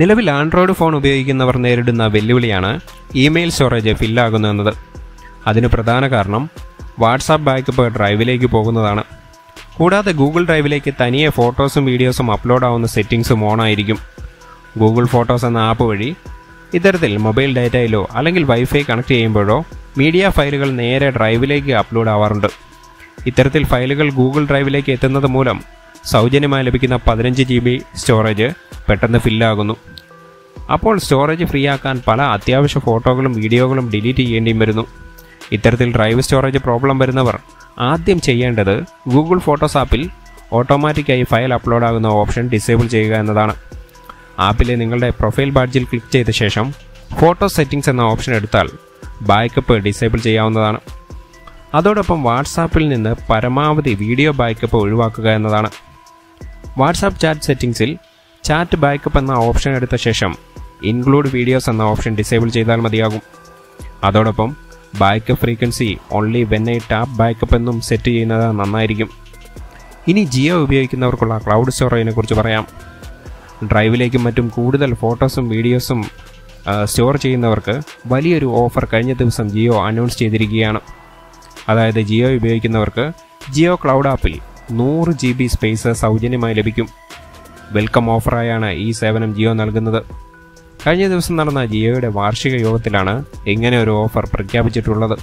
നിലവിൽ Android phone ഉപയോഗിക്കുന്നവർ നേരിടുന്ന വെല്ലുവിളിയാണ് ഇമെയിൽ സ്റ്റോറേജ് ഫില്ലാകുന്നു എന്നത്. അതിന് പ്രധാന കാരണം വാട്സാപ്പ് ബാക്കപ്പ് ഡ്രൈവിലേക്ക് പോകുന്നതാണ്. കൂടാതെ ഗൂഗിൾ ഡ്രൈവിലേക്ക് തനിയെ ഫോട്ടോസും വീഡിയോസും അപ്ലോഡ് ആവുന്ന സെറ്റിംഗ്സും ഓണായിരിക്കും. ഗൂഗിൾ ഫോട്ടോസ് എന്ന ആപ്പ് വഴി ഇത്തരത്തിൽ മൊബൈൽ ഡാറ്റയിലോ അല്ലെങ്കിൽ വൈഫൈ കണക്ട് ചെയ്യുമ്പോഴോ മീഡിയ ഫയലുകൾ നേരെ ഡ്രൈവിലേക്ക് അപ്ലോഡ് ആവാറുണ്ട്. ഇത്തരത്തിൽ ഫയലുകൾ ഗൂഗിൾ ഡ്രൈവിലേക്ക് എത്തുന്നത് മൂലം സൗജന്യമായി ലഭിക്കുന്ന 15 GB സ്റ്റോറേജ് പെട്ടെന്ന് ഫില്ലാകുന്നു. അപ്പോൾ സ്റ്റോറേജ് ഫ്രീ ആക്കാൻ പല അത്യാവശ്യ ഫോട്ടോകളും വീഡിയോകളും ഡിലീറ്റ് ചെയ്യേണ്ടിയും വരുന്നു. ഇത്തരത്തിൽ ഡ്രൈവ് സ്റ്റോറേജ് പ്രോബ്ലം വരുന്നവർ ആദ്യം ചെയ്യേണ്ടത് ഗൂഗിൾ ഫോട്ടോസ് ആപ്പിൽ ഓട്ടോമാറ്റിക്കായി ഫയൽ അപ്ലോഡ് ആകുന്ന ഓപ്ഷൻ ഡിസേബിൾ ചെയ്യുക എന്നതാണ്. ആപ്പിലെ നിങ്ങളുടെ പ്രൊഫൈൽ ബാഡ്ജിൽ ക്ലിക്ക് ചെയ്ത ശേഷം ഫോട്ടോ സെറ്റിംഗ്സ് എന്ന ഓപ്ഷൻ എടുത്താൽ ബാക്കപ്പ് ഡിസേബിൾ ചെയ്യാവുന്നതാണ്. അതോടൊപ്പം വാട്സാപ്പിൽ നിന്ന് പരമാവധി വീഡിയോ ബാക്കപ്പ് ഒഴിവാക്കുക എന്നതാണ്. വാട്സാപ്പ് ചാറ്റ് സെറ്റിംഗ്സിൽ ചാറ്റ് ബാക്കപ്പ് എന്ന ഓപ്ഷൻ എടുത്ത ശേഷം ഇൻക്ലൂഡ് വീഡിയോസ് എന്ന ഓപ്ഷൻ ഡിസേബിൾ ചെയ്താൽ മതിയാകും. അതോടൊപ്പം backup frequency only when I tap backup എന്നും സെറ്റ് ചെയ്യുന്നത് നന്നായിരിക്കും. ഇനി ജിയോ ഉപയോഗിക്കുന്നവർക്കുള്ള ക്ലൗഡ് സ്റ്റോറേജിനെ കുറിച്ച് പറയാം. ഡ്രൈവിലേക്കും മറ്റും കൂടുതൽ ഫോട്ടോസും വീഡിയോസും സ്റ്റോർ ചെയ്യുന്നവർക്ക് വലിയൊരു ഓഫർ കഴിഞ്ഞ ദിവസം ജിയോ അനൗൺസ് ചെയ്തിരിക്കുകയാണ്. അതായത് ജിയോ ഉപയോഗിക്കുന്നവർക്ക് ജിയോ ക്ലൗഡ് ആപ്പിൽ 100 GB സ്പേസ് സൗജന്യമായി ലഭിക്കും. വെൽക്കം ഓഫറായാണ് ഈ സേവനം ജിയോ നൽകുന്നത്. കഴിഞ്ഞ ദിവസം നടന്ന ജിയോയുടെ വാർഷിക യോഗത്തിലാണ് ഇങ്ങനെ ഒരു ഓഫർ പ്രഖ്യാപിച്ചിട്ടുള്ളത്.